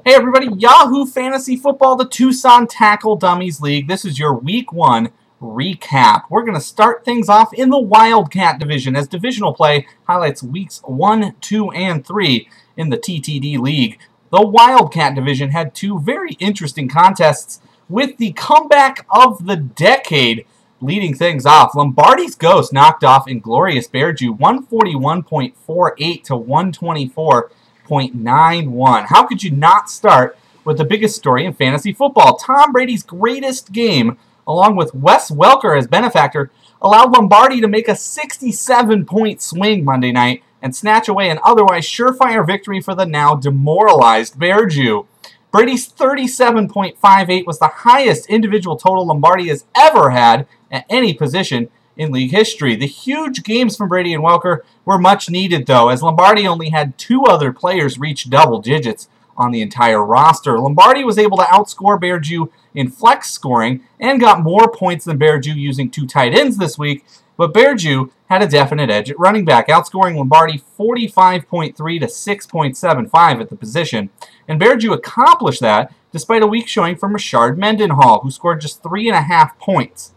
Hey everybody, Yahoo Fantasy Football, the Tucson Tackle Dummies League. This is your Week 1 recap. We're going to start things off in the Wildcat Division as divisional play highlights Weeks 1, 2, and 3 in the TTD League. The Wildcat Division had two very interesting contests with the comeback of the decade leading things off. Lombardi's Ghost knocked off Inglorious Bearju 141.48 to 124.91. How could you not start with the biggest story in fantasy football? Tom Brady's greatest game, along with Wes Welker as benefactor, allowed Lombardi to make a 67-point swing Monday night and snatch away an otherwise surefire victory for the now demoralized Bearju. Brady's 37.58 was the highest individual total Lombardi has ever had at any position in league history. The huge games from Brady and Welker were much needed, though, as Lombardi only had two other players reach double digits on the entire roster. Lombardi was able to outscore Bearju in flex scoring and got more points than Bearju using two tight ends this week, but Bearju had a definite edge at running back, outscoring Lombardi 45.3 to 6.75 at the position. And Bearju accomplished that despite a weak showing from Rashard Mendenhall, who scored just 3.5 points.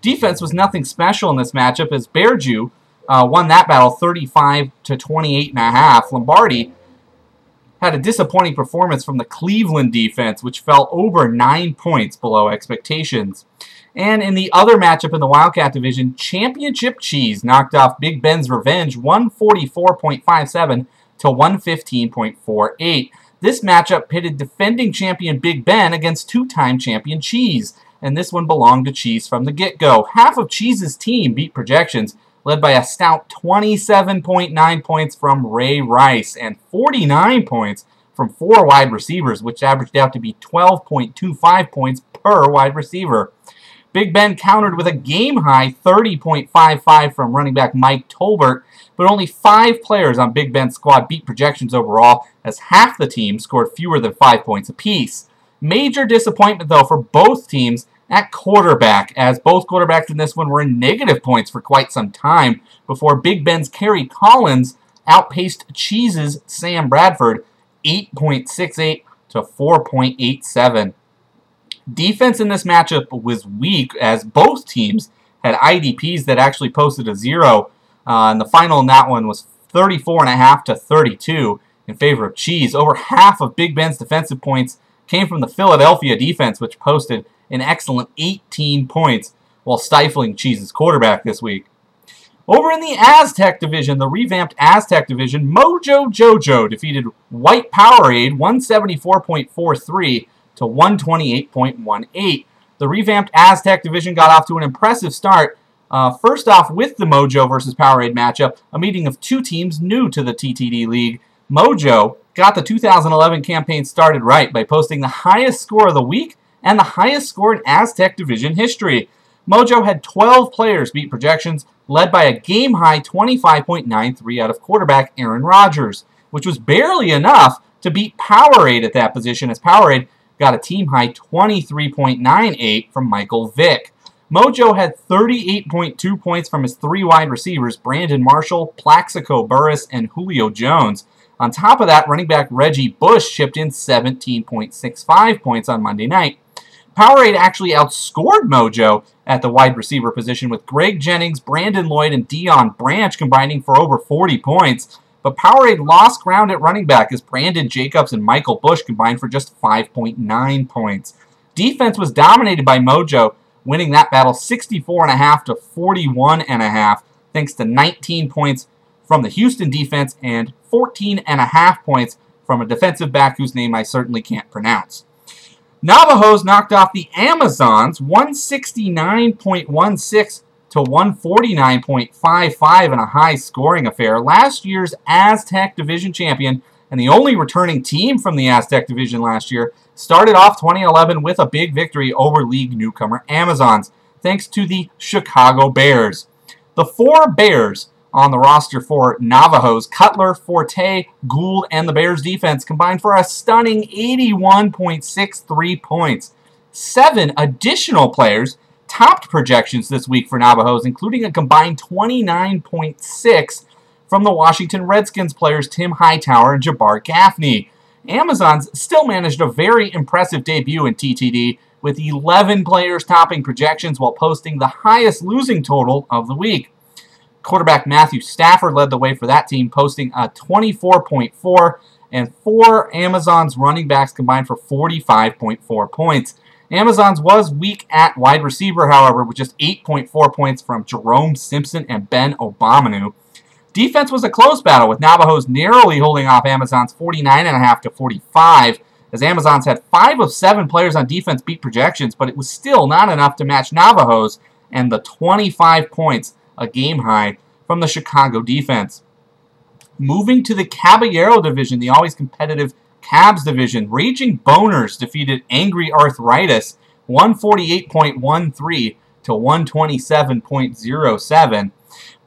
Defense was nothing special in this matchup as Bearju won that battle 35 to 28.5. Lombardi had a disappointing performance from the Cleveland defense, which fell over 9 points below expectations. And in the other matchup in the Wildcat Division, Championship Cheese knocked off Big Ben's Revenge 144.57 to 115.48. This matchup pitted defending champion Big Ben against two-time champion Cheese, and this one belonged to Cheese from the get-go. Half of Cheese's team beat projections, led by a stout 27.9 points from Ray Rice and 49 points from four wide receivers, which averaged out to be 12.25 points per wide receiver. Big Ben countered with a game-high 30.55 from running back Mike Tolbert, but only 5 players on Big Ben's squad beat projections overall, as half the team scored fewer than 5 points apiece. Major disappointment, though, for both teams at quarterback, as both quarterbacks in this one were in negative points for quite some time before Big Ben's Kerry Collins outpaced Cheese's Sam Bradford 8.68 to 4.87. Defense in this matchup was weak, as both teams had IDPs that actually posted a 0, and the final in that one was 34.5 to 32 in favor of Cheese. Over half of Big Ben's defensive points came from the Philadelphia defense, which posted an excellent 18 points while stifling Cheese's quarterback this week. Over in the Aztec Division, the revamped Aztec Division, Mojo Jojo defeated White Powerade 174.43 to 128.18. The revamped Aztec Division got off to an impressive start. First off with the Mojo versus Powerade matchup, a meeting of two teams new to the TTD League. Mojo got the 2011 campaign started right by posting the highest score of the week and the highest score in Aztec Division history. Mojo had 12 players beat projections, led by a game-high 25.93 out of quarterback Aaron Rodgers, which was barely enough to beat Powerade at that position, as Powerade got a team-high 23.98 from Michael Vick. Mojo had 38.2 points from his three wide receivers, Brandon Marshall, Plaxico Burress, and Julio Jones. On top of that, running back Reggie Bush chipped in 17.65 points on Monday night. Powerade actually outscored Mojo at the wide receiver position, with Greg Jennings, Brandon Lloyd, and Deion Branch combining for over 40 points. But Powerade lost ground at running back as Brandon Jacobs and Michael Bush combined for just 5.9 points. Defense was dominated by Mojo, winning that battle 64.5 to 41.5, thanks to 19 points from the Houston defense and 14.5 points from a defensive back whose name I certainly can't pronounce. Navajos knocked off the Amazons 169.16 to 149.55 in a high-scoring affair. Last year's Aztec Division champion and the only returning team from the Aztec Division last year started off 2011 with a big victory over league newcomer Amazons, thanks to the Chicago Bears. The four Bears on the roster for Navajos, Cutler, Forte, Gould, and the Bears defense combined for a stunning 81.63 points. 7 additional players topped projections this week for Navajos, including a combined 29.6 from the Washington Redskins players Tim Hightower and Jabbar Gaffney. Amazons still managed a very impressive debut in TTD, with 11 players topping projections while posting the highest losing total of the week. Quarterback Matthew Stafford led the way for that team, posting a 24.4, and 4 Amazons running backs combined for 45.4 points. Amazons was weak at wide receiver, however, with just 8.4 points from Jerome Simpson and Ben Obamanu. Defense was a close battle, with Navajos narrowly holding off Amazons 49.5 to 45, as Amazons had 5 of 7 players on defense beat projections, but it was still not enough to match Navajos and the 25 points, a game high, from the Chicago defense. Moving to the Caballero division, the always competitive Cabs division, Raging Boners defeated Angry Arthritis 148.13 to 127.07.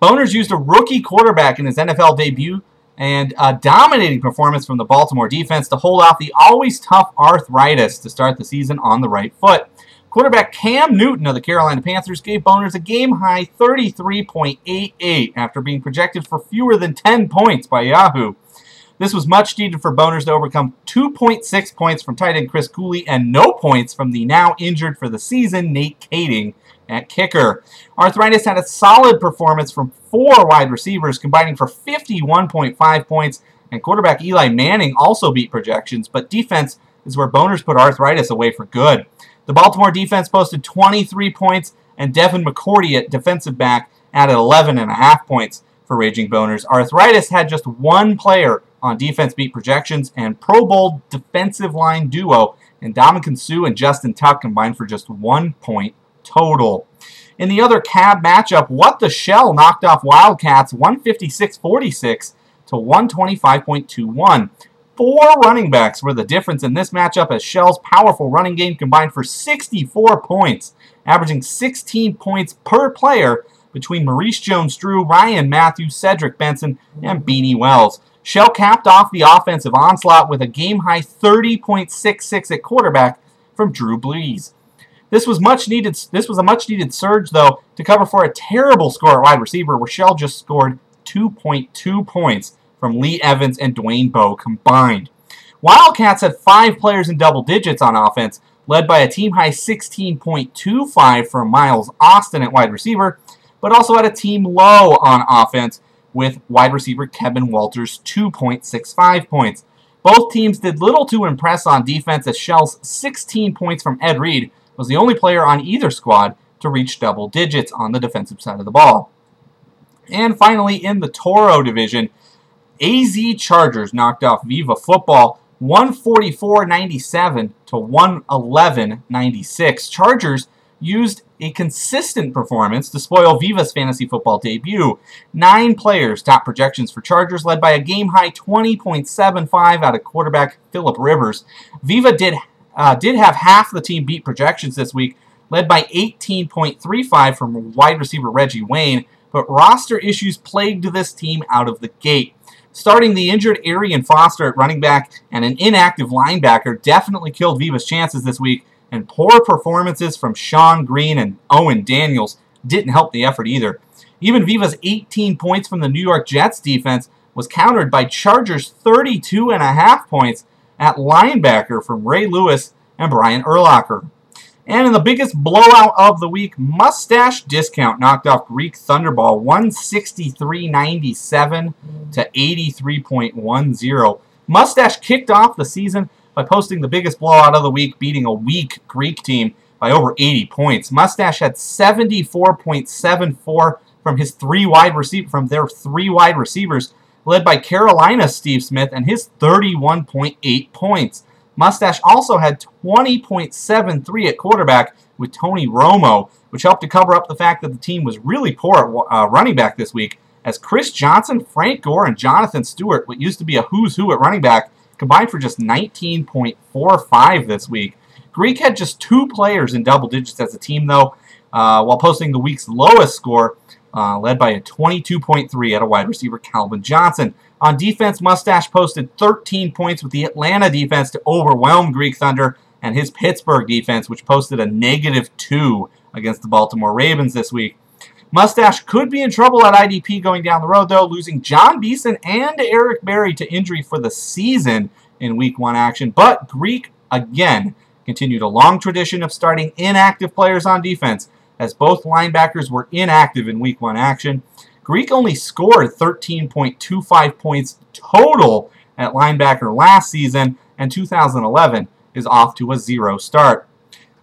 Boners used a rookie quarterback in his NFL debut and a dominating performance from the Baltimore defense to hold off the always tough Arthritis to start the season on the right foot. Quarterback Cam Newton of the Carolina Panthers gave Boners a game-high 33.88 after being projected for fewer than 10 points by Yahoo. This was much needed for Boners to overcome 2.6 points from tight end Chris Cooley and no points from the now injured for the season Nate Kading at kicker. Arthritis had a solid performance from 4 wide receivers, combining for 51.5 points, and quarterback Eli Manning also beat projections, but defense is where Boners put Arthritis away for good. The Baltimore defense posted 23 points, and Devin McCourty at defensive back added 11.5 points for Raging Boners. Arthritis had just 1 player on defense beat projections, and Pro Bowl defensive line duo Ndamukong Suh and Justin Tuck combined for just 1 point total. In the other Cab matchup, What the Shell knocked off Wildcats 156.46 to 125.21. 4 running backs were the difference in this matchup, as Shell's powerful running game combined for 64 points, averaging 16 points per player between Maurice Jones-Drew, Ryan Matthews, Cedric Benson, and Beanie Wells. Shell capped off the offensive onslaught with a game-high 30.66 at quarterback from Drew Brees. This was a much-needed surge, though, to cover for a terrible score at wide receiver, where Shell just scored 2.2 points from Lee Evans and Dwayne Bowe combined. Wildcats had 5 players in double digits on offense, led by a team-high 16.25 from Miles Austin at wide receiver, but also had a team low on offense with wide receiver Kevin Walters' 2.65 points. Both teams did little to impress on defense, as Shell's 16 points from Ed Reed was the only player on either squad to reach double digits on the defensive side of the ball. And finally, in the Toro division, AZ Chargers knocked off Viva Football 144.97 to 111.96. Chargers used a consistent performance to spoil Viva's fantasy football debut. 9 players top projections for Chargers, led by a game-high 20.75 out of quarterback Phillip Rivers. Viva did have half the team beat projections this week, led by 18.35 from wide receiver Reggie Wayne, but roster issues plagued this team out of the gate. Starting the injured Arian Foster at running back and an inactive linebacker definitely killed Viva's chances this week, and poor performances from Sean Green and Owen Daniels didn't help the effort either. Even Viva's 18 points from the New York Jets defense was countered by Chargers' 32.5 points at linebacker from Ray Lewis and Brian Urlacher. And in the biggest blowout of the week, Mustache Discount knocked off Greek Thunderball 163.97 to 83.10. Mustache kicked off the season by posting the biggest blowout of the week, beating a weak Greek team by over 80 points. Mustache had 74.74 from their 3 wide receivers, led by Carolina's Steve Smith and his 31.8 points. Mustache also had 20.73 at quarterback with Tony Romo, which helped to cover up the fact that the team was really poor at running back this week, as Chris Johnson, Frank Gore, and Jonathan Stewart, what used to be a who's who at running back, combined for just 19.45 this week. Greek had just 2 players in double digits as a team, though, while posting the week's lowest score, led by a 22.3 at a wide receiver, Calvin Johnson. On defense, Mustache posted 13 points with the Atlanta defense to overwhelm Greek Thunder, and his Pittsburgh defense, which posted a -2 against the Baltimore Ravens this week. Mustache could be in trouble at IDP going down the road, though, losing John Beeson and Eric Berry to injury for the season in Week 1 action. But Greek, again, continued a long tradition of starting inactive players on defense, as both linebackers were inactive in Week 1 action. Greek only scored 13.25 points total at linebacker last season, and 2011 is off to a 0 start.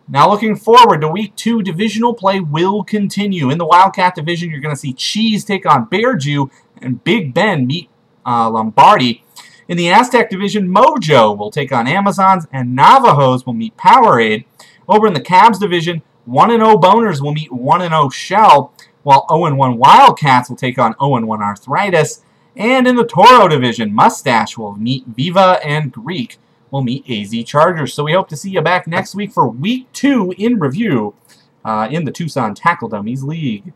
Now looking forward to Week 2, divisional play will continue. In the Wildcat division, you're going to see Cheese take on Bear Jew and Big Ben meet Lombardi. In the Aztec division, Mojo will take on Amazons and Navajos will meet Powerade. Over in the Cabs division, 1-0 Boners will meet 1-0 Shell, while 0-1 Wildcats will take on 0-1 Arthritis. And in the Toro division, Mustache will meet Viva and Greek will meet AZ Chargers. So we hope to see you back next week for Week 2 in review in the Tucson Tackle Dummies League.